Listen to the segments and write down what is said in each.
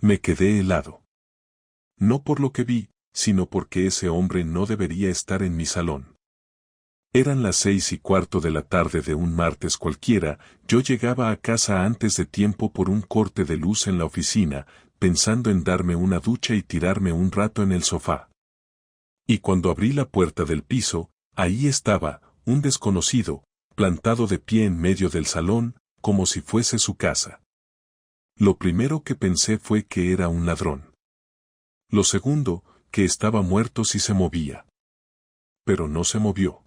Me quedé helado. No por lo que vi, sino porque ese hombre no debería estar en mi salón. Eran las 6:15 de la tarde de un martes cualquiera. Yo llegaba a casa antes de tiempo por un corte de luz en la oficina, pensando en darme una ducha y tirarme un rato en el sofá. Y cuando abrí la puerta del piso, ahí estaba, un desconocido, plantado de pie en medio del salón, como si fuese su casa. Lo primero que pensé fue que era un ladrón. Lo segundo, que estaba muerto si se movía. Pero no se movió.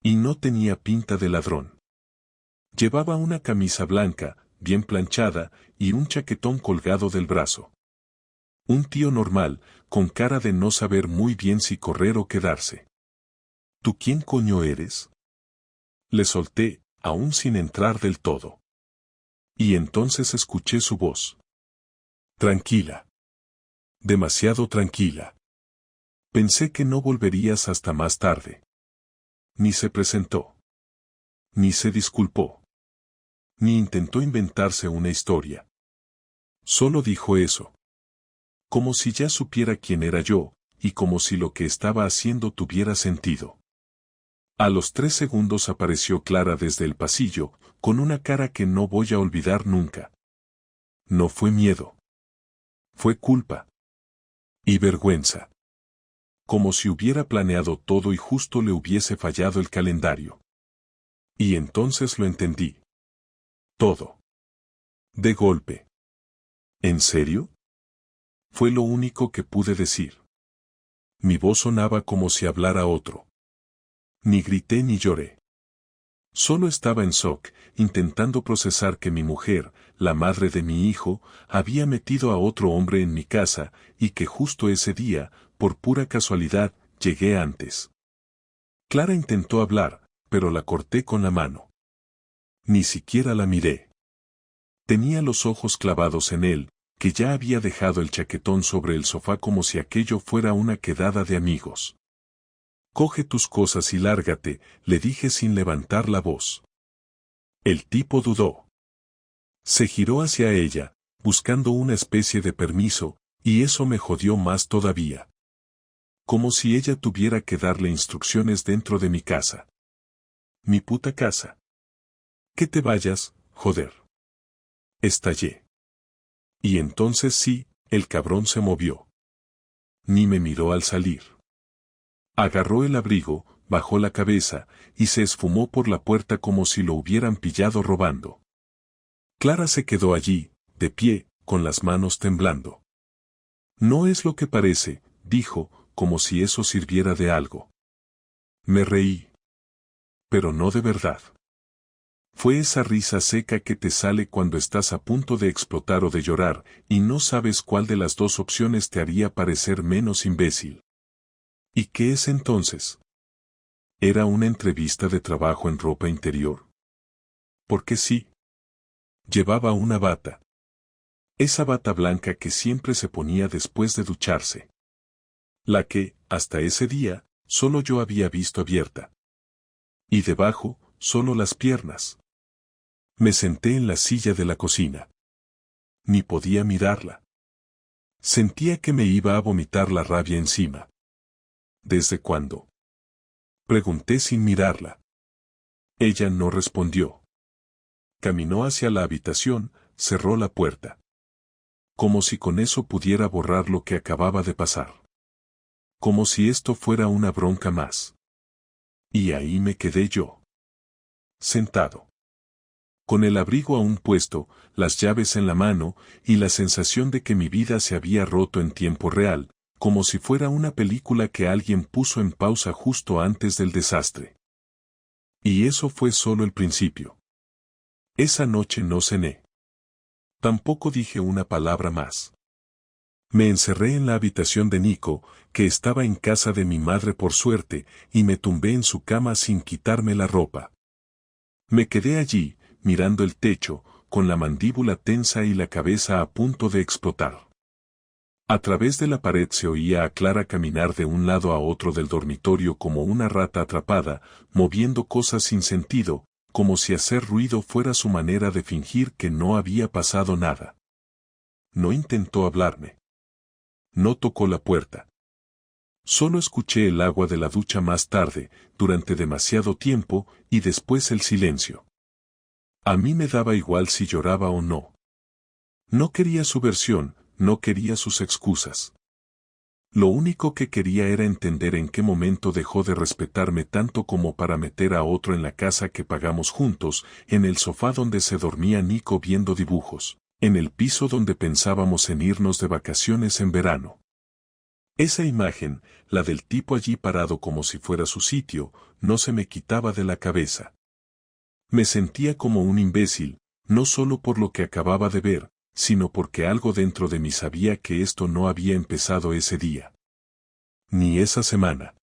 Y no tenía pinta de ladrón. Llevaba una camisa blanca, bien planchada, y un chaquetón colgado del brazo. Un tío normal, con cara de no saber muy bien si correr o quedarse. ¿Tú quién coño eres? Le solté, aún sin entrar del todo. Y entonces escuché su voz. Tranquila. Demasiado tranquila. Pensé que no volverías hasta más tarde. Ni se presentó. Ni se disculpó. Ni intentó inventarse una historia. Solo dijo eso. Como si ya supiera quién era yo, y como si lo que estaba haciendo tuviera sentido. A los 3 segundos apareció Clara desde el pasillo, con una cara que no voy a olvidar nunca. No fue miedo. Fue culpa. Y vergüenza. Como si hubiera planeado todo y justo le hubiese fallado el calendario. Y entonces lo entendí. Todo. De golpe. ¿En serio? Fue lo único que pude decir. Mi voz sonaba como si hablara otro. Ni grité ni lloré. Solo estaba en shock, intentando procesar que mi mujer, la madre de mi hijo, había metido a otro hombre en mi casa, y que justo ese día, por pura casualidad, llegué antes. Clara intentó hablar, pero la corté con la mano. Ni siquiera la miré. Tenía los ojos clavados en él, que ya había dejado el chaquetón sobre el sofá como si aquello fuera una quedada de amigos. Coge tus cosas y lárgate, le dije sin levantar la voz. El tipo dudó. Se giró hacia ella, buscando una especie de permiso, y eso me jodió más todavía. Como si ella tuviera que darle instrucciones dentro de mi casa. Mi puta casa. Que te vayas, joder. Estallé. Y entonces sí, el cabrón se movió. Ni me miró al salir. Agarró el abrigo, bajó la cabeza, y se esfumó por la puerta como si lo hubieran pillado robando. Clara se quedó allí, de pie, con las manos temblando. No es lo que parece, dijo, como si eso sirviera de algo. Me reí. Pero no de verdad. Fue esa risa seca que te sale cuando estás a punto de explotar o de llorar, y no sabes cuál de las dos opciones te haría parecer menos imbécil. ¿Y qué es entonces? ¿Era una entrevista de trabajo en ropa interior? Porque sí. Llevaba una bata. Esa bata blanca que siempre se ponía después de ducharse. La que, hasta ese día, solo yo había visto abierta. Y debajo, solo las piernas. Me senté en la silla de la cocina. Ni podía mirarla. Sentía que me iba a vomitar la rabia encima. ¿Desde cuándo? Pregunté sin mirarla. Ella no respondió. Caminó hacia la habitación, cerró la puerta. Como si con eso pudiera borrar lo que acababa de pasar. Como si esto fuera una bronca más. Y ahí me quedé yo. Sentado. Con el abrigo aún puesto, las llaves en la mano, y la sensación de que mi vida se había roto en tiempo real, como si fuera una película que alguien puso en pausa justo antes del desastre. Y eso fue solo el principio. Esa noche no cené. Tampoco dije una palabra más. Me encerré en la habitación de Nico, que estaba en casa de mi madre por suerte, y me tumbé en su cama sin quitarme la ropa. Me quedé allí, mirando el techo, con la mandíbula tensa y la cabeza a punto de explotar. A través de la pared se oía a Clara caminar de un lado a otro del dormitorio como una rata atrapada, moviendo cosas sin sentido, como si hacer ruido fuera su manera de fingir que no había pasado nada. No intentó hablarme. No tocó la puerta. Solo escuché el agua de la ducha más tarde, durante demasiado tiempo, y después el silencio. A mí me daba igual si lloraba o no. No quería su versión, no quería sus excusas. Lo único que quería era entender en qué momento dejó de respetarme tanto como para meter a otro en la casa que pagamos juntos, en el sofá donde se dormía Nico viendo dibujos, en el piso donde pensábamos en irnos de vacaciones en verano. Esa imagen, la del tipo allí parado como si fuera su sitio, no se me quitaba de la cabeza. Me sentía como un imbécil, no solo por lo que acababa de ver, sino porque algo dentro de mí sabía que esto no había empezado ese día. Ni esa semana.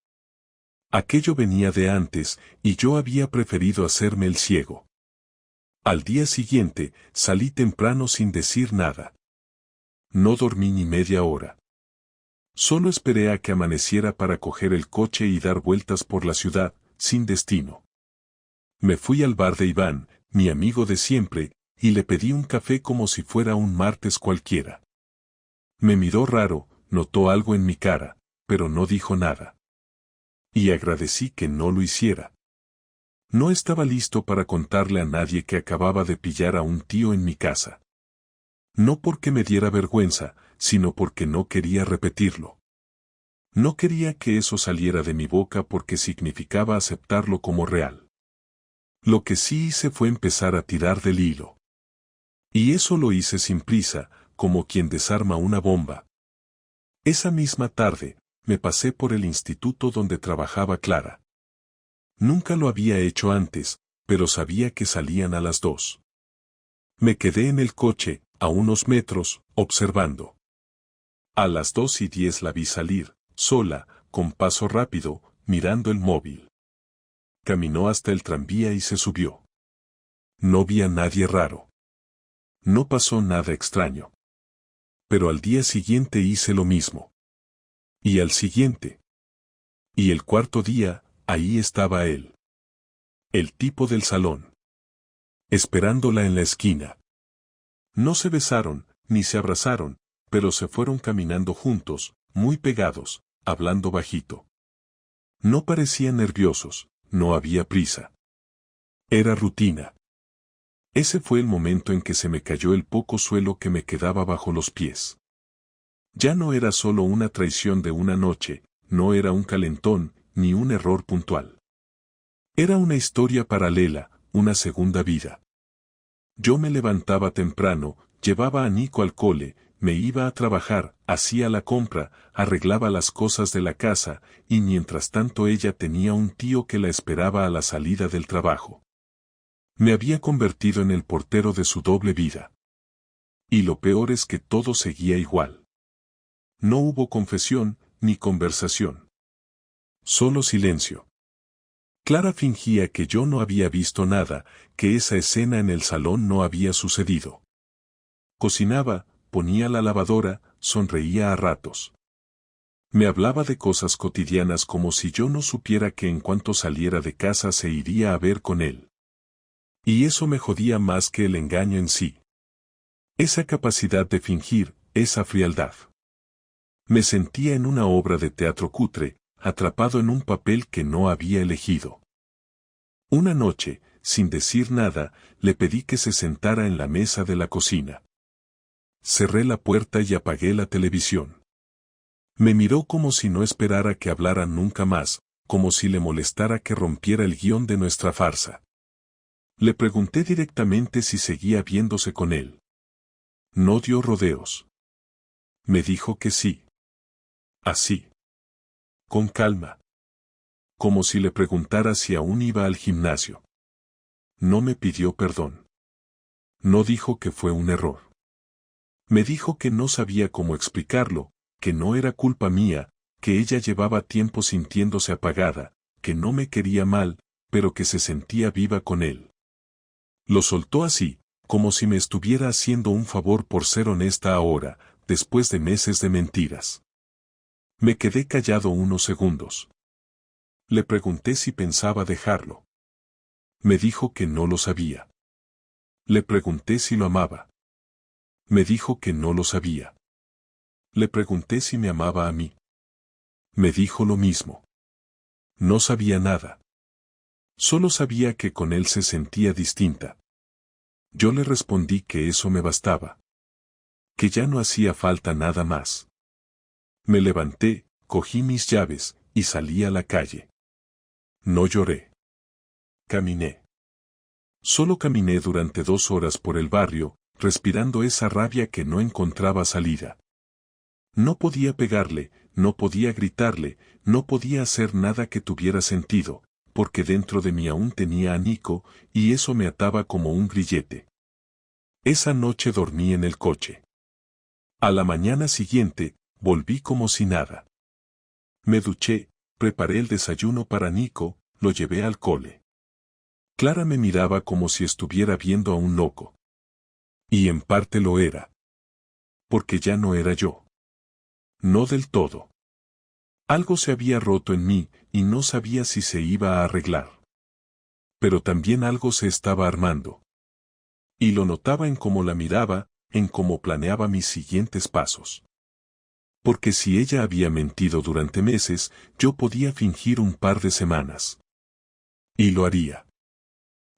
Aquello venía de antes, y yo había preferido hacerme el ciego. Al día siguiente, salí temprano sin decir nada. No dormí ni media hora. Solo esperé a que amaneciera para coger el coche y dar vueltas por la ciudad, sin destino. Me fui al bar de Iván, mi amigo de siempre, y le pedí un café como si fuera un martes cualquiera. Me miró raro, notó algo en mi cara, pero no dijo nada. Y agradecí que no lo hiciera. No estaba listo para contarle a nadie que acababa de pillar a un tío en mi casa. No porque me diera vergüenza, sino porque no quería repetirlo. No quería que eso saliera de mi boca porque significaba aceptarlo como real. Lo que sí hice fue empezar a tirar del hilo. Y eso lo hice sin prisa, como quien desarma una bomba. Esa misma tarde, me pasé por el instituto donde trabajaba Clara. Nunca lo había hecho antes, pero sabía que salían a las 2. Me quedé en el coche, a unos metros, observando. A las 2:10 la vi salir, sola, con paso rápido, mirando el móvil. Caminó hasta el tranvía y se subió. No vi a nadie raro. No pasó nada extraño. Pero al día siguiente hice lo mismo. Y al siguiente. Y el cuarto día, ahí estaba él. El tipo del salón. Esperándola en la esquina. No se besaron, ni se abrazaron, pero se fueron caminando juntos, muy pegados, hablando bajito. No parecían nerviosos, no había prisa. Era rutina. Ese fue el momento en que se me cayó el poco suelo que me quedaba bajo los pies. Ya no era solo una traición de una noche, no era un calentón, ni un error puntual. Era una historia paralela, una segunda vida. Yo me levantaba temprano, llevaba a Nico al cole, me iba a trabajar, hacía la compra, arreglaba las cosas de la casa, y mientras tanto ella tenía un tío que la esperaba a la salida del trabajo. Me había convertido en el portero de su doble vida. Y lo peor es que todo seguía igual. No hubo confesión, ni conversación. Solo silencio. Clara fingía que yo no había visto nada, que esa escena en el salón no había sucedido. Cocinaba, ponía la lavadora, sonreía a ratos. Me hablaba de cosas cotidianas como si yo no supiera que en cuanto saliera de casa se iría a ver con él. Y eso me jodía más que el engaño en sí. Esa capacidad de fingir, esa frialdad. Me sentía en una obra de teatro cutre, atrapado en un papel que no había elegido. Una noche, sin decir nada, le pedí que se sentara en la mesa de la cocina. Cerré la puerta y apagué la televisión. Me miró como si no esperara que hablara nunca más, como si le molestara que rompiera el guión de nuestra farsa. Le pregunté directamente si seguía viéndose con él. No dio rodeos. Me dijo que sí. Así. Con calma. Como si le preguntara si aún iba al gimnasio. No me pidió perdón. No dijo que fue un error. Me dijo que no sabía cómo explicarlo, que no era culpa mía, que ella llevaba tiempo sintiéndose apagada, que no me quería mal, pero que se sentía viva con él. Lo soltó así, como si me estuviera haciendo un favor por ser honesta ahora, después de meses de mentiras. Me quedé callado unos segundos. Le pregunté si pensaba dejarlo. Me dijo que no lo sabía. Le pregunté si lo amaba. Me dijo que no lo sabía. Le pregunté si me amaba a mí. Me dijo lo mismo. No sabía nada. Solo sabía que con él se sentía distinta. Yo le respondí que eso me bastaba. Que ya no hacía falta nada más. Me levanté, cogí mis llaves, y salí a la calle. No lloré. Caminé. Solo caminé durante 2 horas por el barrio, respirando esa rabia que no encontraba salida. No podía pegarle, no podía gritarle, no podía hacer nada que tuviera sentido, porque dentro de mí aún tenía a Nico, y eso me ataba como un grillete. Esa noche dormí en el coche. A la mañana siguiente, volví como si nada. Me duché, preparé el desayuno para Nico, lo llevé al cole. Clara me miraba como si estuviera viendo a un loco. Y en parte lo era. Porque ya no era yo. No del todo. Algo se había roto en mí, y no sabía si se iba a arreglar. Pero también algo se estaba armando. Y lo notaba en cómo la miraba, en cómo planeaba mis siguientes pasos. Porque si ella había mentido durante meses, yo podía fingir un par de semanas. Y lo haría.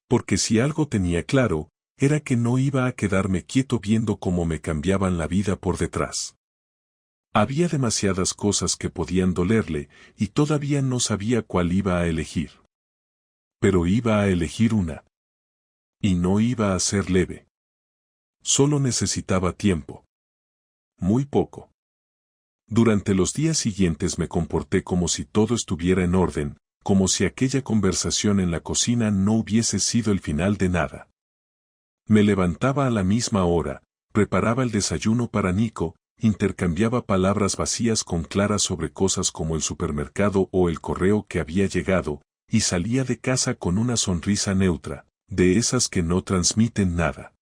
Porque si algo tenía claro, era que no iba a quedarme quieto viendo cómo me cambiaban la vida por detrás. Había demasiadas cosas que podían dolerle, y todavía no sabía cuál iba a elegir. Pero iba a elegir una. Y no iba a ser leve. Solo necesitaba tiempo. Muy poco. Durante los días siguientes me comporté como si todo estuviera en orden, como si aquella conversación en la cocina no hubiese sido el final de nada. Me levantaba a la misma hora, preparaba el desayuno para Nico, intercambiaba palabras vacías con Clara sobre cosas como el supermercado o el correo que había llegado, y salía de casa con una sonrisa neutra, de esas que no transmiten nada.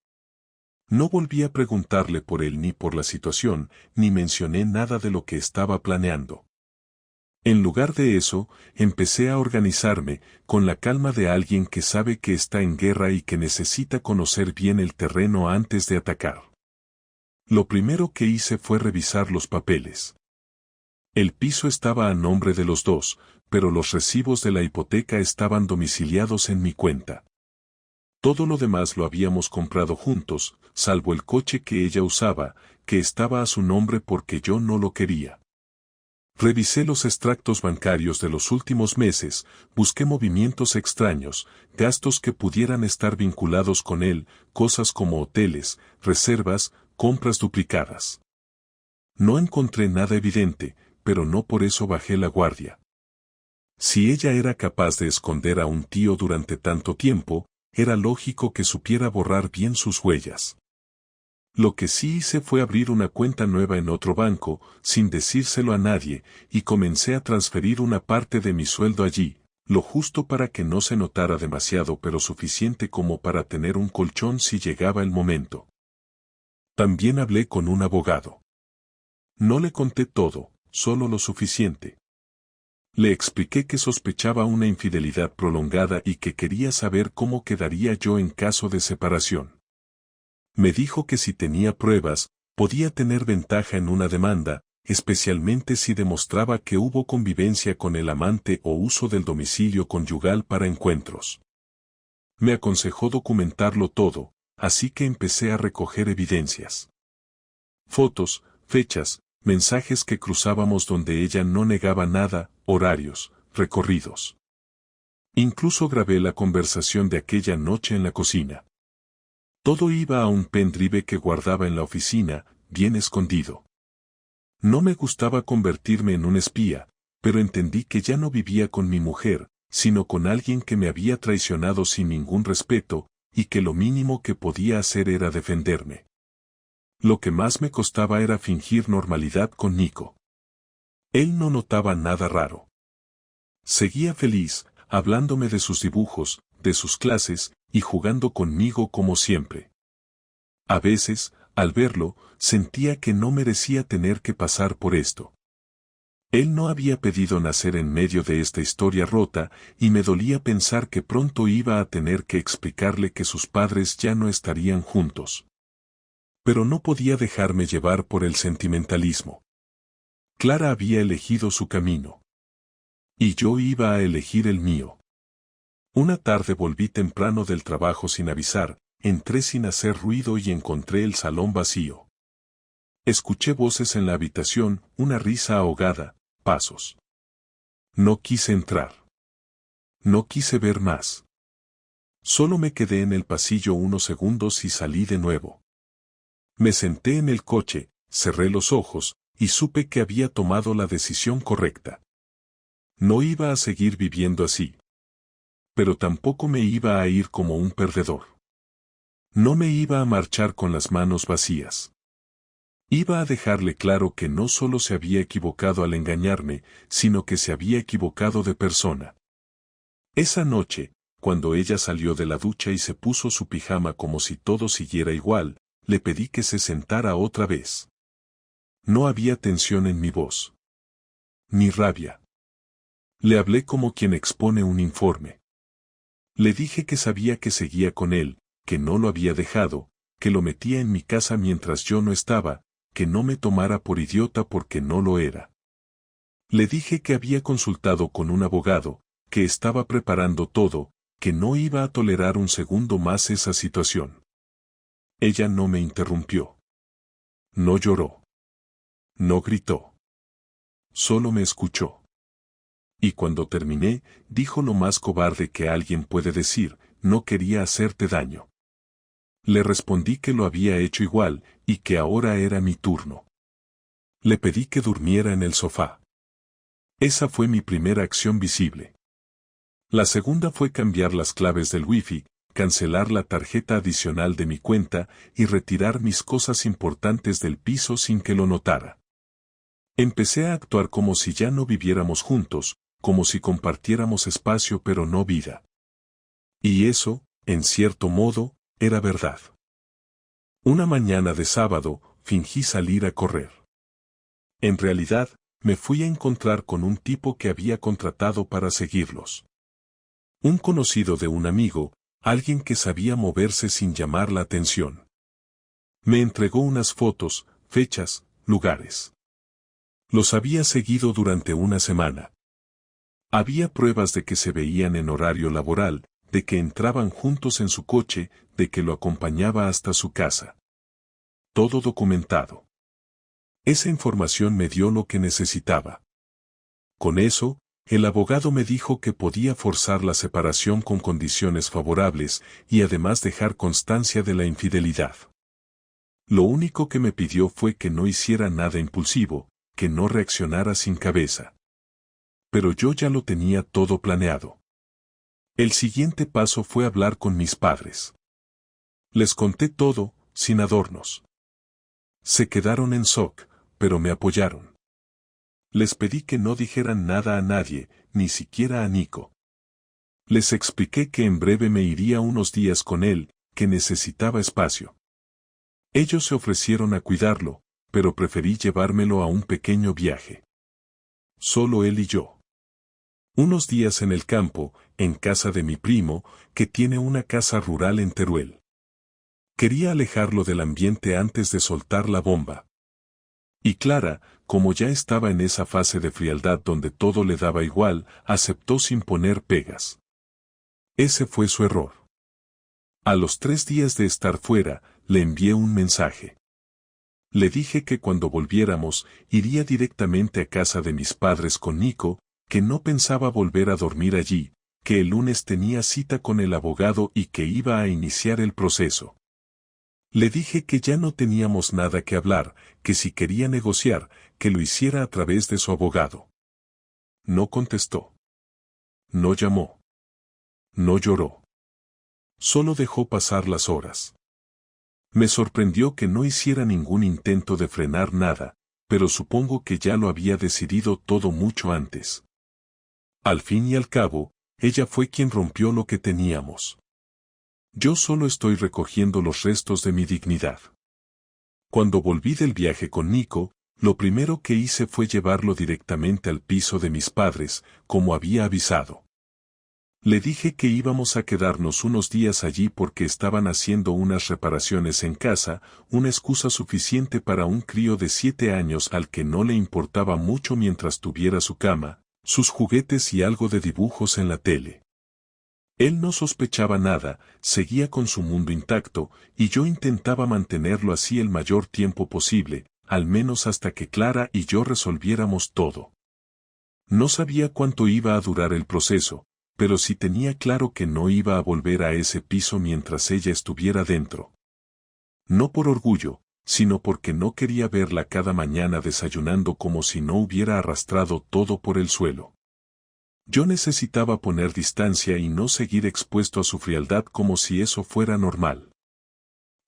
No volví a preguntarle por él ni por la situación, ni mencioné nada de lo que estaba planeando. En lugar de eso, empecé a organizarme, con la calma de alguien que sabe que está en guerra y que necesita conocer bien el terreno antes de atacar. Lo primero que hice fue revisar los papeles. El piso estaba a nombre de los dos, pero los recibos de la hipoteca estaban domiciliados en mi cuenta. Todo lo demás lo habíamos comprado juntos, salvo el coche que ella usaba, que estaba a su nombre porque yo no lo quería. Revisé los extractos bancarios de los últimos meses, busqué movimientos extraños, gastos que pudieran estar vinculados con él, cosas como hoteles, reservas, compras duplicadas. No encontré nada evidente, pero no por eso bajé la guardia. Si ella era capaz de esconder a un tío durante tanto tiempo, era lógico que supiera borrar bien sus huellas. Lo que sí hice fue abrir una cuenta nueva en otro banco, sin decírselo a nadie, y comencé a transferir una parte de mi sueldo allí, lo justo para que no se notara demasiado pero suficiente como para tener un colchón si llegaba el momento. También hablé con un abogado. No le conté todo, solo lo suficiente. Le expliqué que sospechaba una infidelidad prolongada y que quería saber cómo quedaría yo en caso de separación. Me dijo que si tenía pruebas, podía tener ventaja en una demanda, especialmente si demostraba que hubo convivencia con el amante o uso del domicilio conyugal para encuentros. Me aconsejó documentarlo todo, así que empecé a recoger evidencias. Fotos, fechas, mensajes que cruzábamos donde ella no negaba nada, horarios, recorridos. Incluso grabé la conversación de aquella noche en la cocina. Todo iba a un pendrive que guardaba en la oficina, bien escondido. No me gustaba convertirme en un espía, pero entendí que ya no vivía con mi mujer, sino con alguien que me había traicionado sin ningún respeto, y que lo mínimo que podía hacer era defenderme. Lo que más me costaba era fingir normalidad con Nico. Él no notaba nada raro. Seguía feliz, hablándome de sus dibujos, de sus clases, y jugando conmigo como siempre. A veces, al verlo, sentía que no merecía tener que pasar por esto. Él no había pedido nacer en medio de esta historia rota, y me dolía pensar que pronto iba a tener que explicarle que sus padres ya no estarían juntos. Pero no podía dejarme llevar por el sentimentalismo. Clara había elegido su camino. Y yo iba a elegir el mío. Una tarde volví temprano del trabajo sin avisar, entré sin hacer ruido y encontré el salón vacío. Escuché voces en la habitación, una risa ahogada, pasos. No quise entrar. No quise ver más. Solo me quedé en el pasillo unos segundos y salí de nuevo. Me senté en el coche, cerré los ojos, y supe que había tomado la decisión correcta. No iba a seguir viviendo así. Pero tampoco me iba a ir como un perdedor. No me iba a marchar con las manos vacías. Iba a dejarle claro que no solo se había equivocado al engañarme, sino que se había equivocado de persona. Esa noche, cuando ella salió de la ducha y se puso su pijama como si todo siguiera igual, le pedí que se sentara otra vez. No había tensión en mi voz. Ni rabia. Le hablé como quien expone un informe. Le dije que sabía que seguía con él, que no lo había dejado, que lo metía en mi casa mientras yo no estaba, que no me tomara por idiota porque no lo era. Le dije que había consultado con un abogado, que estaba preparando todo, que no iba a tolerar un segundo más esa situación. Ella no me interrumpió. No lloró. No gritó. Solo me escuchó. Y cuando terminé, dijo lo más cobarde que alguien puede decir, no quería hacerte daño. Le respondí que lo había hecho igual, y que ahora era mi turno. Le pedí que durmiera en el sofá. Esa fue mi primera acción visible. La segunda fue cambiar las claves del wifi, cancelar la tarjeta adicional de mi cuenta y retirar mis cosas importantes del piso sin que lo notara. Empecé a actuar como si ya no viviéramos juntos, como si compartiéramos espacio pero no vida. Y eso, en cierto modo, era verdad. Una mañana de sábado, fingí salir a correr. En realidad, me fui a encontrar con un tipo que había contratado para seguirlos. Un conocido de un amigo, alguien que sabía moverse sin llamar la atención. Me entregó unas fotos, fechas, lugares. Los había seguido durante una semana. Había pruebas de que se veían en horario laboral, de que entraban juntos en su coche, de que lo acompañaba hasta su casa. Todo documentado. Esa información me dio lo que necesitaba. Con eso, el abogado me dijo que podía forzar la separación con condiciones favorables y además dejar constancia de la infidelidad. Lo único que me pidió fue que no hiciera nada impulsivo, que no reaccionara sin cabeza. Pero yo ya lo tenía todo planeado. El siguiente paso fue hablar con mis padres. Les conté todo, sin adornos. Se quedaron en shock, pero me apoyaron. Les pedí que no dijeran nada a nadie, ni siquiera a Nico. Les expliqué que en breve me iría unos días con él, que necesitaba espacio. Ellos se ofrecieron a cuidarlo, pero preferí llevármelo a un pequeño viaje. Solo él y yo. Unos días en el campo, en casa de mi primo, que tiene una casa rural en Teruel. Quería alejarlo del ambiente antes de soltar la bomba. Y Clara, como ya estaba en esa fase de frialdad donde todo le daba igual, aceptó sin poner pegas. Ese fue su error. A los 3 días de estar fuera, le envié un mensaje. Le dije que cuando volviéramos, iría directamente a casa de mis padres con Nico, que no pensaba volver a dormir allí, que el lunes tenía cita con el abogado y que iba a iniciar el proceso. Le dije que ya no teníamos nada que hablar, que si quería negociar, que lo hiciera a través de su abogado. No contestó. No llamó. No lloró. Solo dejó pasar las horas. Me sorprendió que no hiciera ningún intento de frenar nada, pero supongo que ya lo había decidido todo mucho antes. Al fin y al cabo, ella fue quien rompió lo que teníamos. Yo solo estoy recogiendo los restos de mi dignidad. Cuando volví del viaje con Nico, lo primero que hice fue llevarlo directamente al piso de mis padres, como había avisado. Le dije que íbamos a quedarnos unos días allí porque estaban haciendo unas reparaciones en casa, una excusa suficiente para un crío de 7 años al que no le importaba mucho mientras tuviera su cama, sus juguetes y algo de dibujos en la tele. Él no sospechaba nada, seguía con su mundo intacto, y yo intentaba mantenerlo así el mayor tiempo posible, al menos hasta que Clara y yo resolviéramos todo. No sabía cuánto iba a durar el proceso, pero sí tenía claro que no iba a volver a ese piso mientras ella estuviera dentro. No por orgullo, sino porque no quería verla cada mañana desayunando como si no hubiera arrastrado todo por el suelo. Yo necesitaba poner distancia y no seguir expuesto a su frialdad como si eso fuera normal.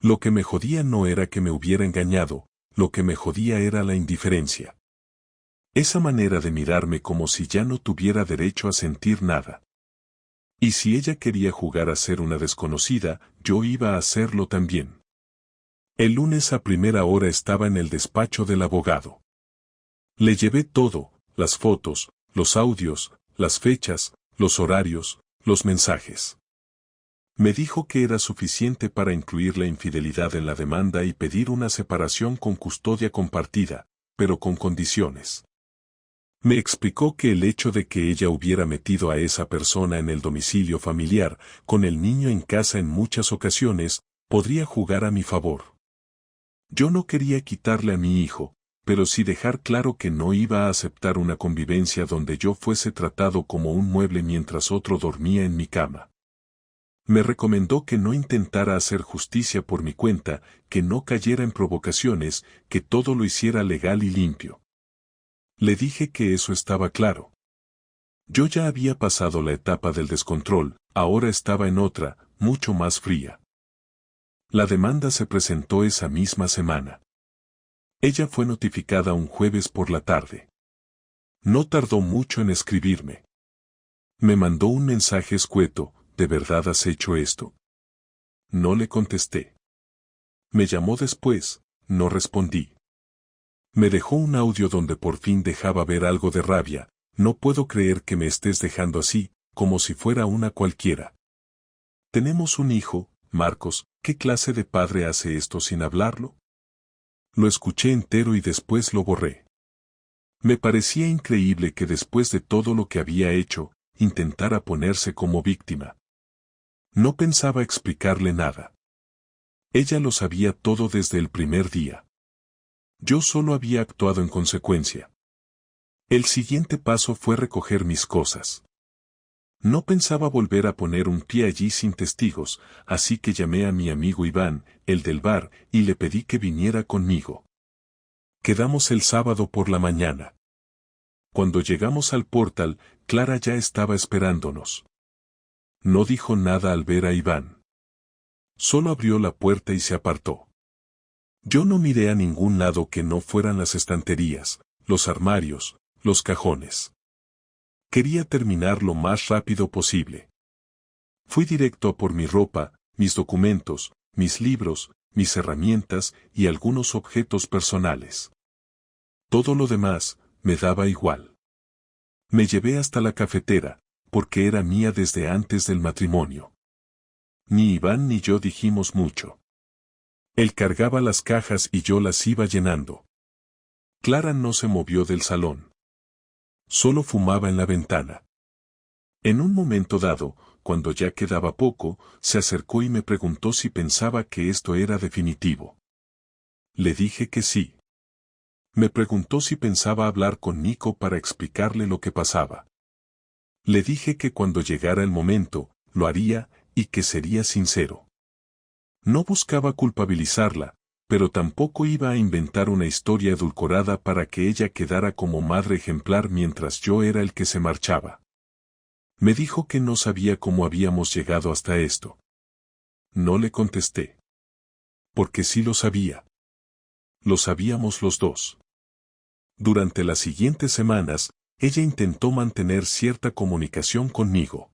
Lo que me jodía no era que me hubiera engañado, lo que me jodía era la indiferencia. Esa manera de mirarme como si ya no tuviera derecho a sentir nada. Y si ella quería jugar a ser una desconocida, yo iba a hacerlo también. El lunes a primera hora estaba en el despacho del abogado. Le llevé todo, las fotos, los audios, las fechas, los horarios, los mensajes. Me dijo que era suficiente para incluir la infidelidad en la demanda y pedir una separación con custodia compartida, pero con condiciones. Me explicó que el hecho de que ella hubiera metido a esa persona en el domicilio familiar, con el niño en casa en muchas ocasiones, podría jugar a mi favor. Yo no quería quitarle a mi hijo, pero sí dejar claro que no iba a aceptar una convivencia donde yo fuese tratado como un mueble mientras otro dormía en mi cama. Me recomendó que no intentara hacer justicia por mi cuenta, que no cayera en provocaciones, que todo lo hiciera legal y limpio. Le dije que eso estaba claro. Yo ya había pasado la etapa del descontrol, ahora estaba en otra, mucho más fría. La demanda se presentó esa misma semana. Ella fue notificada un jueves por la tarde. No tardó mucho en escribirme. Me mandó un mensaje escueto: ¿de verdad has hecho esto? No le contesté. Me llamó después, no respondí. Me dejó un audio donde por fin dejaba ver algo de rabia: no puedo creer que me estés dejando así, como si fuera una cualquiera. Tenemos un hijo, Marcos, ¿qué clase de padre hace esto sin hablarlo? Lo escuché entero y después lo borré. Me parecía increíble que después de todo lo que había hecho, intentara ponerse como víctima. No pensaba explicarle nada. Ella lo sabía todo desde el primer día. Yo solo había actuado en consecuencia. El siguiente paso fue recoger mis cosas. No pensaba volver a poner un pie allí sin testigos, así que llamé a mi amigo Iván, el del bar, y le pedí que viniera conmigo. Quedamos el sábado por la mañana. Cuando llegamos al portal, Clara ya estaba esperándonos. No dijo nada al ver a Iván. Solo abrió la puerta y se apartó. Yo no miré a ningún lado que no fueran las estanterías, los armarios, los cajones. Quería terminar lo más rápido posible. Fui directo a por mi ropa, mis documentos, mis libros, mis herramientas y algunos objetos personales. Todo lo demás me daba igual. Me llevé hasta la cafetera, porque era mía desde antes del matrimonio. Ni Iván ni yo dijimos mucho. Él cargaba las cajas y yo las iba llenando. Clara no se movió del salón. Solo fumaba en la ventana. En un momento dado, cuando ya quedaba poco, se acercó y me preguntó si pensaba que esto era definitivo. Le dije que sí. Me preguntó si pensaba hablar con Nico para explicarle lo que pasaba. Le dije que cuando llegara el momento, lo haría, y que sería sincero. No buscaba culpabilizarla, pero tampoco iba a inventar una historia edulcorada para que ella quedara como madre ejemplar mientras yo era el que se marchaba. Me dijo que no sabía cómo habíamos llegado hasta esto. No le contesté. Porque sí lo sabía. Lo sabíamos los dos. Durante las siguientes semanas, ella intentó mantener cierta comunicación conmigo.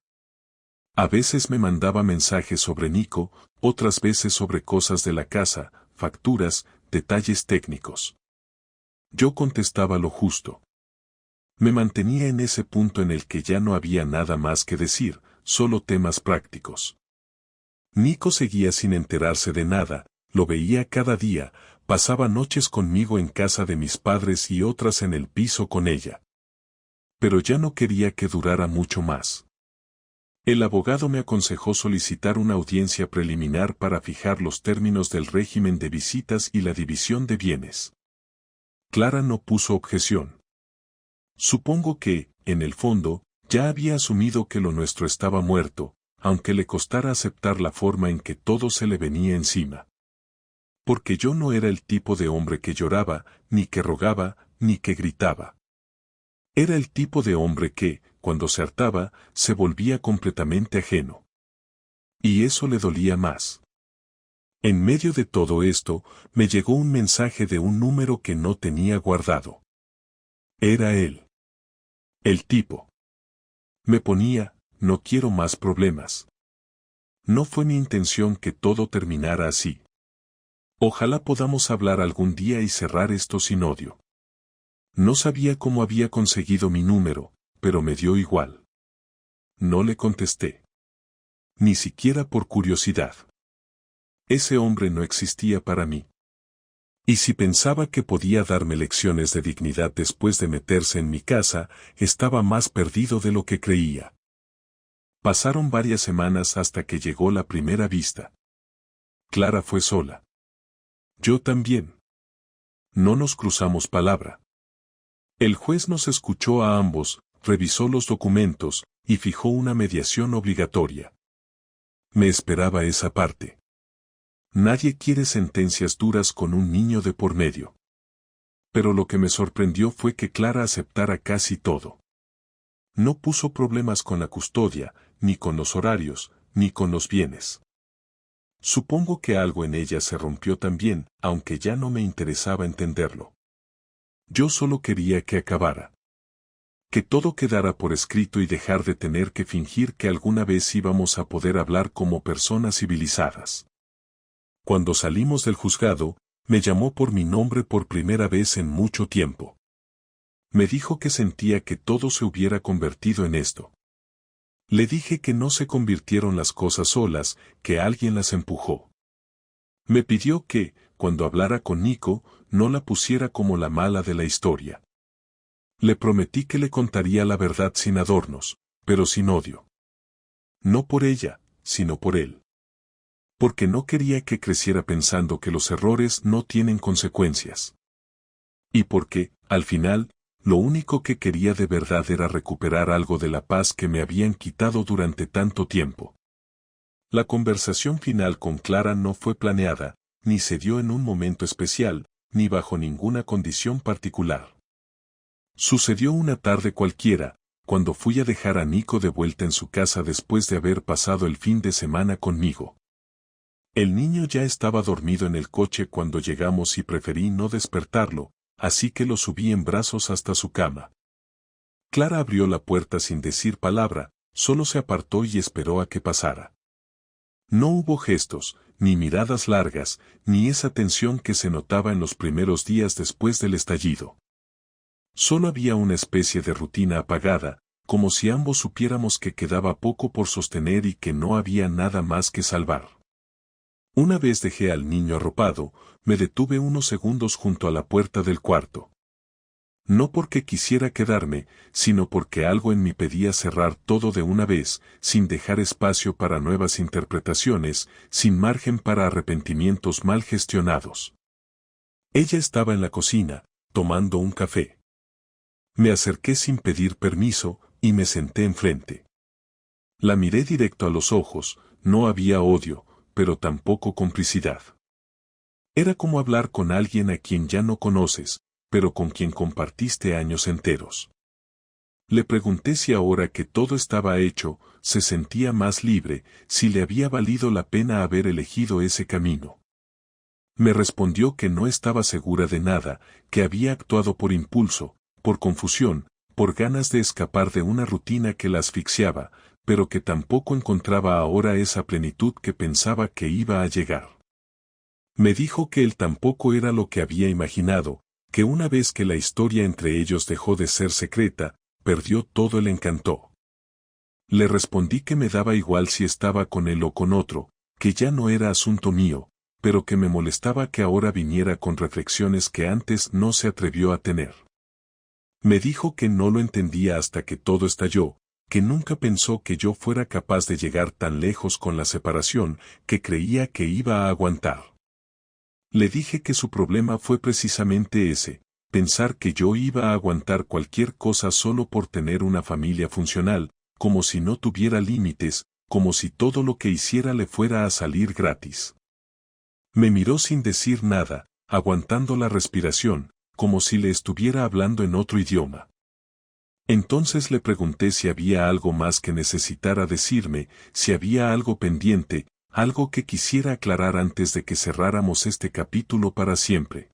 A veces me mandaba mensajes sobre Nico, otras veces sobre cosas de la casa, facturas, detalles técnicos. Yo contestaba lo justo. Me mantenía en ese punto en el que ya no había nada más que decir, solo temas prácticos. Nico seguía sin enterarse de nada, lo veía cada día, pasaba noches conmigo en casa de mis padres y otras en el piso con ella. Pero ya no quería que durara mucho más. El abogado me aconsejó solicitar una audiencia preliminar para fijar los términos del régimen de visitas y la división de bienes. Clara no puso objeción. Supongo que, en el fondo, ya había asumido que lo nuestro estaba muerto, aunque le costara aceptar la forma en que todo se le venía encima. Porque yo no era el tipo de hombre que lloraba, ni que rogaba, ni que gritaba. Era el tipo de hombre que, cuando se hartaba, se volvía completamente ajeno. Y eso le dolía más. En medio de todo esto, me llegó un mensaje de un número que no tenía guardado. Era él. El tipo. Me ponía, no quiero más problemas. No fue mi intención que todo terminara así. Ojalá podamos hablar algún día y cerrar esto sin odio. No sabía cómo había conseguido mi número, pero me dio igual. No le contesté. Ni siquiera por curiosidad. Ese hombre no existía para mí. Y si pensaba que podía darme lecciones de dignidad después de meterse en mi casa, estaba más perdido de lo que creía. Pasaron varias semanas hasta que llegó la primera vista. Clara fue sola. Yo también. No nos cruzamos palabra. El juez nos escuchó a ambos, revisó los documentos, y fijó una mediación obligatoria. Me esperaba esa parte. Nadie quiere sentencias duras con un niño de por medio. Pero lo que me sorprendió fue que Clara aceptara casi todo. No puso problemas con la custodia, ni con los horarios, ni con los bienes. Supongo que algo en ella se rompió también, aunque ya no me interesaba entenderlo. Yo solo quería que acabara. Que todo quedara por escrito y dejar de tener que fingir que alguna vez íbamos a poder hablar como personas civilizadas. Cuando salimos del juzgado, me llamó por mi nombre por primera vez en mucho tiempo. Me dijo que sentía que todo se hubiera convertido en esto. Le dije que no se convirtieron las cosas solas, que alguien las empujó. Me pidió que, cuando hablara con Nico, no la pusiera como la mala de la historia. Le prometí que le contaría la verdad sin adornos, pero sin odio. No por ella, sino por él. Porque no quería que creciera pensando que los errores no tienen consecuencias. Y porque, al final, lo único que quería de verdad era recuperar algo de la paz que me habían quitado durante tanto tiempo. La conversación final con Clara no fue planeada, ni se dio en un momento especial, ni bajo ninguna condición particular. Sucedió una tarde cualquiera, cuando fui a dejar a Nico de vuelta en su casa después de haber pasado el fin de semana conmigo. El niño ya estaba dormido en el coche cuando llegamos y preferí no despertarlo, así que lo subí en brazos hasta su cama. Clara abrió la puerta sin decir palabra, solo se apartó y esperó a que pasara. No hubo gestos, ni miradas largas, ni esa tensión que se notaba en los primeros días después del estallido. Solo había una especie de rutina apagada, como si ambos supiéramos que quedaba poco por sostener y que no había nada más que salvar. Una vez dejé al niño arropado, me detuve unos segundos junto a la puerta del cuarto. No porque quisiera quedarme, sino porque algo en mí pedía cerrar todo de una vez, sin dejar espacio para nuevas interpretaciones, sin margen para arrepentimientos mal gestionados. Ella estaba en la cocina, tomando un café. Me acerqué sin pedir permiso, y me senté enfrente. La miré directo a los ojos, no había odio, pero tampoco complicidad. Era como hablar con alguien a quien ya no conoces, pero con quien compartiste años enteros. Le pregunté si ahora que todo estaba hecho, se sentía más libre, si le había valido la pena haber elegido ese camino. Me respondió que no estaba segura de nada, que había actuado por impulso, por confusión, por ganas de escapar de una rutina que la asfixiaba, pero que tampoco encontraba ahora esa plenitud que pensaba que iba a llegar. Me dijo que él tampoco era lo que había imaginado, que una vez que la historia entre ellos dejó de ser secreta, perdió todo el encanto. Le respondí que me daba igual si estaba con él o con otro, que ya no era asunto mío, pero que me molestaba que ahora viniera con reflexiones que antes no se atrevió a tener. Me dijo que no lo entendía hasta que todo estalló, que nunca pensó que yo fuera capaz de llegar tan lejos con la separación, que creía que iba a aguantar. Le dije que su problema fue precisamente ese, pensar que yo iba a aguantar cualquier cosa solo por tener una familia funcional, como si no tuviera límites, como si todo lo que hiciera le fuera a salir gratis. Me miró sin decir nada, aguantando la respiración, como si le estuviera hablando en otro idioma. Entonces le pregunté si había algo más que necesitara decirme, si había algo pendiente, algo que quisiera aclarar antes de que cerráramos este capítulo para siempre.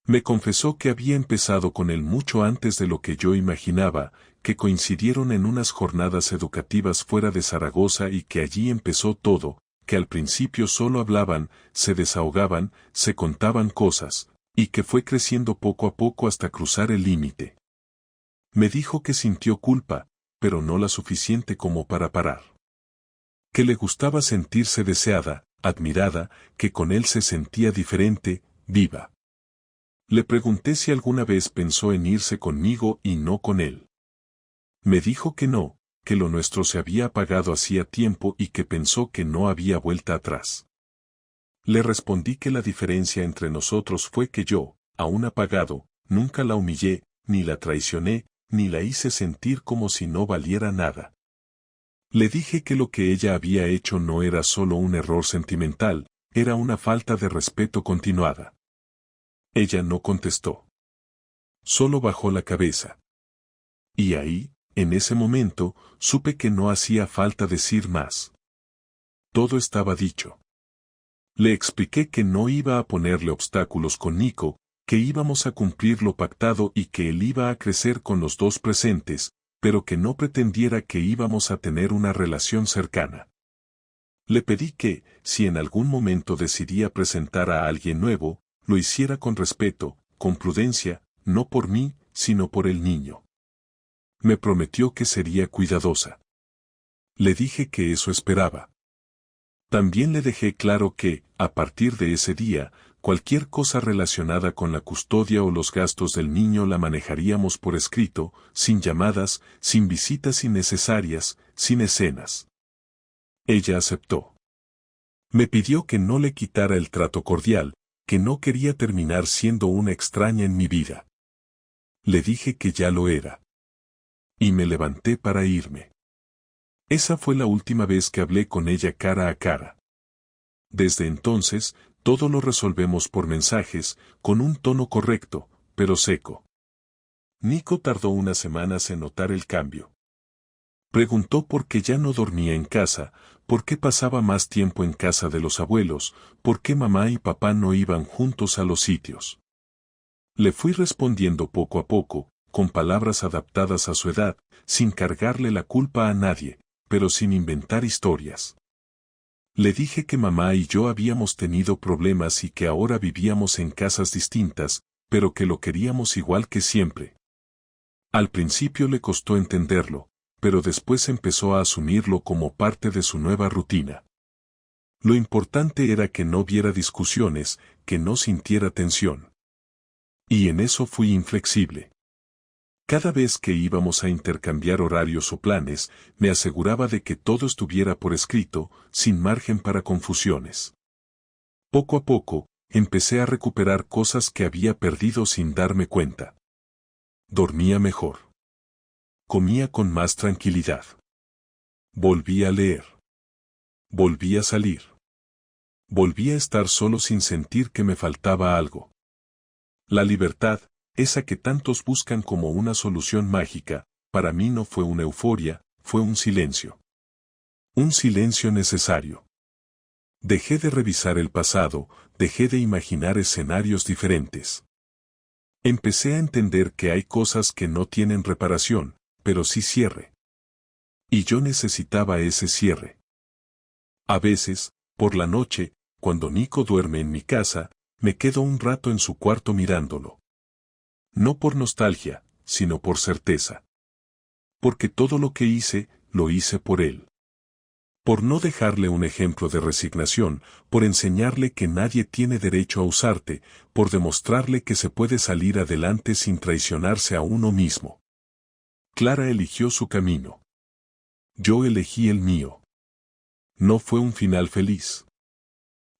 Me confesó que había empezado con él mucho antes de lo que yo imaginaba, que coincidieron en unas jornadas educativas fuera de Zaragoza y que allí empezó todo, que al principio solo hablaban, se desahogaban, se contaban cosas, y que fue creciendo poco a poco hasta cruzar el límite. Me dijo que sintió culpa, pero no la suficiente como para parar. Que le gustaba sentirse deseada, admirada, que con él se sentía diferente, viva. Le pregunté si alguna vez pensó en irse conmigo y no con él. Me dijo que no, que lo nuestro se había apagado hacía tiempo y que pensó que no había vuelta atrás. Le respondí que la diferencia entre nosotros fue que yo, aún apagado, nunca la humillé, ni la traicioné, ni la hice sentir como si no valiera nada. Le dije que lo que ella había hecho no era solo un error sentimental, era una falta de respeto continuada. Ella no contestó. Solo bajó la cabeza. Y ahí, en ese momento, supe que no hacía falta decir más. Todo estaba dicho. Le expliqué que no iba a ponerle obstáculos con Nico, que íbamos a cumplir lo pactado y que él iba a crecer con los dos presentes, pero que no pretendiera que íbamos a tener una relación cercana. Le pedí que, si en algún momento decidía presentar a alguien nuevo, lo hiciera con respeto, con prudencia, no por mí, sino por el niño. Me prometió que sería cuidadosa. Le dije que eso esperaba. También le dejé claro que, a partir de ese día, cualquier cosa relacionada con la custodia o los gastos del niño la manejaríamos por escrito, sin llamadas, sin visitas innecesarias, sin escenas. Ella aceptó. Me pidió que no le quitara el trato cordial, que no quería terminar siendo una extraña en mi vida. Le dije que ya lo era. Y me levanté para irme. Esa fue la última vez que hablé con ella cara a cara. Desde entonces, todo lo resolvemos por mensajes, con un tono correcto, pero seco. Nico tardó unas semanas en notar el cambio. Preguntó por qué ya no dormía en casa, por qué pasaba más tiempo en casa de los abuelos, por qué mamá y papá no iban juntos a los sitios. Le fui respondiendo poco a poco, con palabras adaptadas a su edad, sin cargarle la culpa a nadie, pero sin inventar historias. Le dije que mamá y yo habíamos tenido problemas y que ahora vivíamos en casas distintas, pero que lo queríamos igual que siempre. Al principio le costó entenderlo, pero después empezó a asumirlo como parte de su nueva rutina. Lo importante era que no viera discusiones, que no sintiera tensión. Y en eso fui inflexible. Cada vez que íbamos a intercambiar horarios o planes, me aseguraba de que todo estuviera por escrito, sin margen para confusiones. Poco a poco, empecé a recuperar cosas que había perdido sin darme cuenta. Dormía mejor. Comía con más tranquilidad. Volví a leer. Volví a salir. Volví a estar solo sin sentir que me faltaba algo. La libertad, esa que tantos buscan como una solución mágica, para mí no fue una euforia, fue un silencio. Un silencio necesario. Dejé de revisar el pasado, dejé de imaginar escenarios diferentes. Empecé a entender que hay cosas que no tienen reparación, pero sí cierre. Y yo necesitaba ese cierre. A veces, por la noche, cuando Nico duerme en mi casa, me quedo un rato en su cuarto mirándolo. No por nostalgia, sino por certeza. Porque todo lo que hice, lo hice por él. Por no dejarle un ejemplo de resignación, por enseñarle que nadie tiene derecho a usarte, por demostrarle que se puede salir adelante sin traicionarse a uno mismo. Clara eligió su camino. Yo elegí el mío. No fue un final feliz.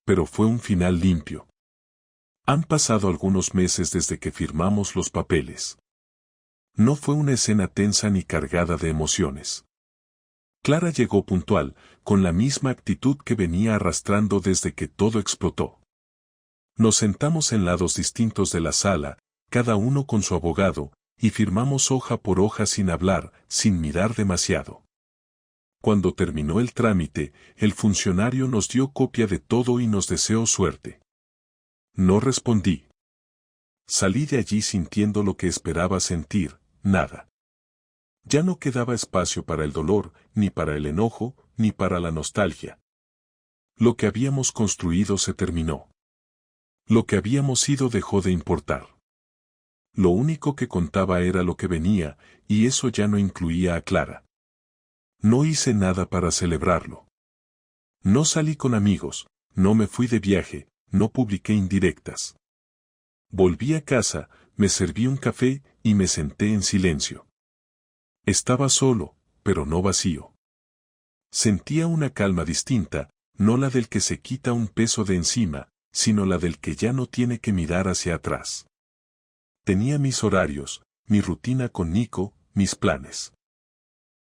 Pero fue un final limpio. Han pasado algunos meses desde que firmamos los papeles. No fue una escena tensa ni cargada de emociones. Clara llegó puntual, con la misma actitud que venía arrastrando desde que todo explotó. Nos sentamos en lados distintos de la sala, cada uno con su abogado, y firmamos hoja por hoja sin hablar, sin mirar demasiado. Cuando terminó el trámite, el funcionario nos dio copia de todo y nos deseó suerte. No respondí. Salí de allí sintiendo lo que esperaba sentir, nada. Ya no quedaba espacio para el dolor, ni para el enojo, ni para la nostalgia. Lo que habíamos construido se terminó. Lo que habíamos sido dejó de importar. Lo único que contaba era lo que venía, y eso ya no incluía a Clara. No hice nada para celebrarlo. No salí con amigos, no me fui de viaje, no publiqué indirectas. Volví a casa, me serví un café y me senté en silencio. Estaba solo, pero no vacío. Sentía una calma distinta, no la del que se quita un peso de encima, sino la del que ya no tiene que mirar hacia atrás. Tenía mis horarios, mi rutina con Nico, mis planes.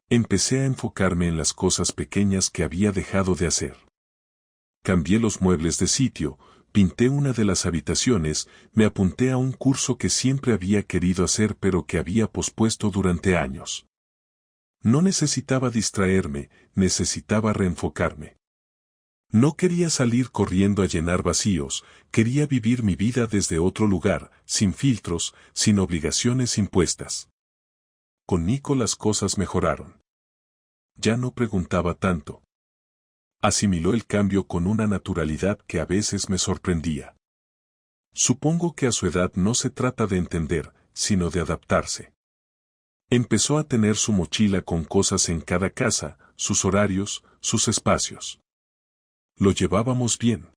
Empecé a enfocarme en las cosas pequeñas que había dejado de hacer. Cambié los muebles de sitio, pinté una de las habitaciones, me apunté a un curso que siempre había querido hacer pero que había pospuesto durante años. No necesitaba distraerme, necesitaba reenfocarme. No quería salir corriendo a llenar vacíos, quería vivir mi vida desde otro lugar, sin filtros, sin obligaciones impuestas. Con Nico las cosas mejoraron. Ya no preguntaba tanto. Asimiló el cambio con una naturalidad que a veces me sorprendía. Supongo que a su edad no se trata de entender, sino de adaptarse. Empezó a tener su mochila con cosas en cada casa, sus horarios, sus espacios. Lo llevábamos bien.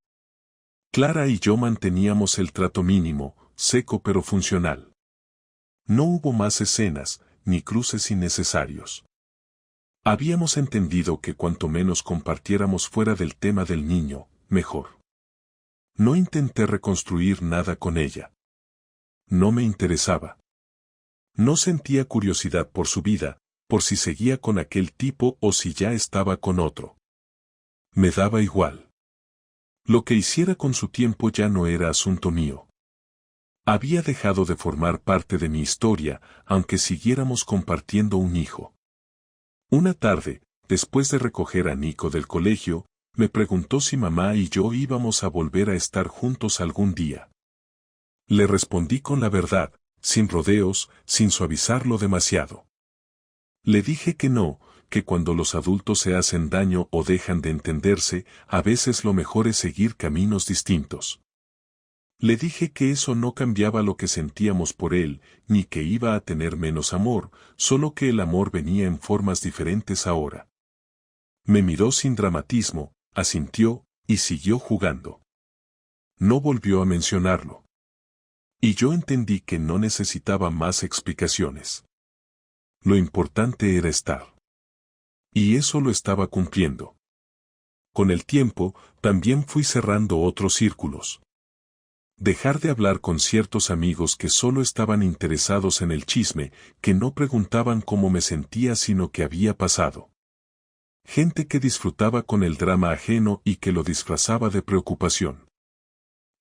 Clara y yo manteníamos el trato mínimo, seco pero funcional. No hubo más escenas, ni cruces innecesarios. Habíamos entendido que cuanto menos compartiéramos fuera del tema del niño, mejor. No intenté reconstruir nada con ella. No me interesaba. No sentía curiosidad por su vida, por si seguía con aquel tipo o si ya estaba con otro. Me daba igual. Lo que hiciera con su tiempo ya no era asunto mío. Había dejado de formar parte de mi historia, aunque siguiéramos compartiendo un hijo. Una tarde, después de recoger a Nico del colegio, me preguntó si mamá y yo íbamos a volver a estar juntos algún día. Le respondí con la verdad, sin rodeos, sin suavizarlo demasiado. Le dije que no, que cuando los adultos se hacen daño o dejan de entenderse, a veces lo mejor es seguir caminos distintos. Le dije que eso no cambiaba lo que sentíamos por él, ni que iba a tener menos amor, solo que el amor venía en formas diferentes ahora. Me miró sin dramatismo, asintió, y siguió jugando. No volvió a mencionarlo. Y yo entendí que no necesitaba más explicaciones. Lo importante era estar. Y eso lo estaba cumpliendo. Con el tiempo, también fui cerrando otros círculos. Dejar de hablar con ciertos amigos que solo estaban interesados en el chisme, que no preguntaban cómo me sentía sino qué había pasado. Gente que disfrutaba con el drama ajeno y que lo disfrazaba de preocupación.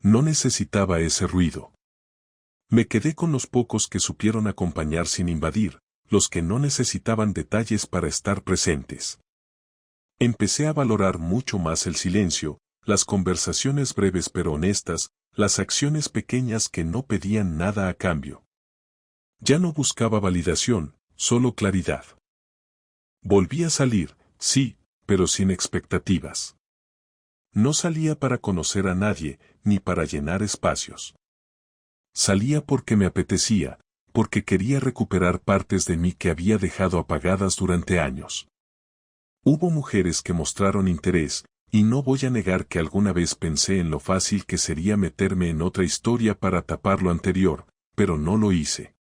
No necesitaba ese ruido. Me quedé con los pocos que supieron acompañar sin invadir, los que no necesitaban detalles para estar presentes. Empecé a valorar mucho más el silencio, las conversaciones breves pero honestas, las acciones pequeñas que no pedían nada a cambio. Ya no buscaba validación, solo claridad. Volví a salir, sí, pero sin expectativas. No salía para conocer a nadie, ni para llenar espacios. Salía porque me apetecía, porque quería recuperar partes de mí que había dejado apagadas durante años. Hubo mujeres que mostraron interés, y no voy a negar que alguna vez pensé en lo fácil que sería meterme en otra historia para tapar lo anterior, pero no lo hice.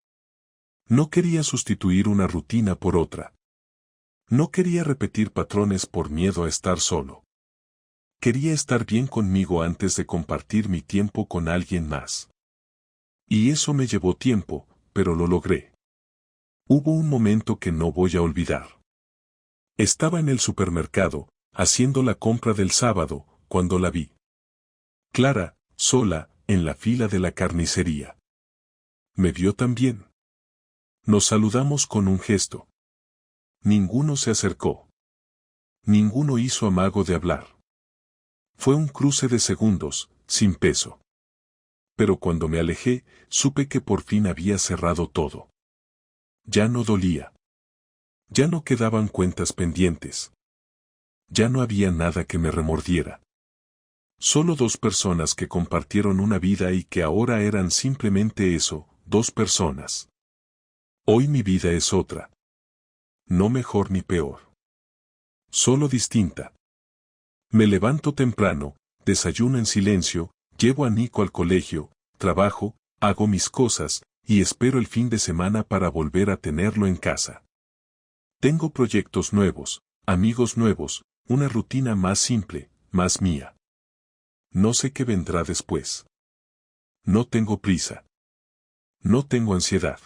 No quería sustituir una rutina por otra. No quería repetir patrones por miedo a estar solo. Quería estar bien conmigo antes de compartir mi tiempo con alguien más. Y eso me llevó tiempo, pero lo logré. Hubo un momento que no voy a olvidar. Estaba en el supermercado, haciendo la compra del sábado, cuando la vi. Clara, sola, en la fila de la carnicería. Me vio también. Nos saludamos con un gesto. Ninguno se acercó. Ninguno hizo amago de hablar. Fue un cruce de segundos, sin peso. Pero cuando me alejé, supe que por fin había cerrado todo. Ya no dolía. Ya no quedaban cuentas pendientes. Ya no había nada que me remordiera. Solo dos personas que compartieron una vida y que ahora eran simplemente eso, dos personas. Hoy mi vida es otra. No mejor ni peor. Solo distinta. Me levanto temprano, desayuno en silencio, llevo a Nico al colegio, trabajo, hago mis cosas, y espero el fin de semana para volver a tenerlo en casa. Tengo proyectos nuevos, amigos nuevos, una rutina más simple, más mía. No sé qué vendrá después. No tengo prisa. No tengo ansiedad.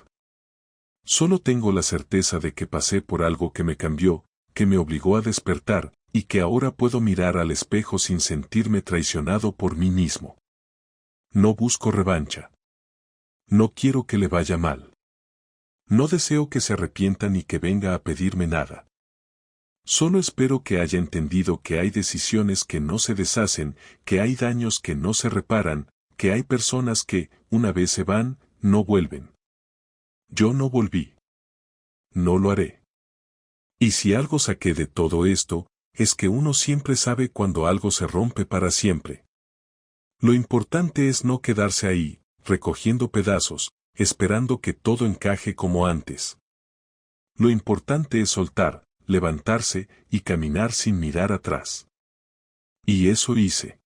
Solo tengo la certeza de que pasé por algo que me cambió, que me obligó a despertar, y que ahora puedo mirar al espejo sin sentirme traicionado por mí mismo. No busco revancha. No quiero que le vaya mal. No deseo que se arrepienta ni que venga a pedirme nada. Solo espero que haya entendido que hay decisiones que no se deshacen, que hay daños que no se reparan, que hay personas que, una vez se van, no vuelven. Yo no volví. No lo haré. Y si algo saqué de todo esto, es que uno siempre sabe cuando algo se rompe para siempre. Lo importante es no quedarse ahí, recogiendo pedazos, esperando que todo encaje como antes. Lo importante es soltar, levantarse y caminar sin mirar atrás. Y eso hice.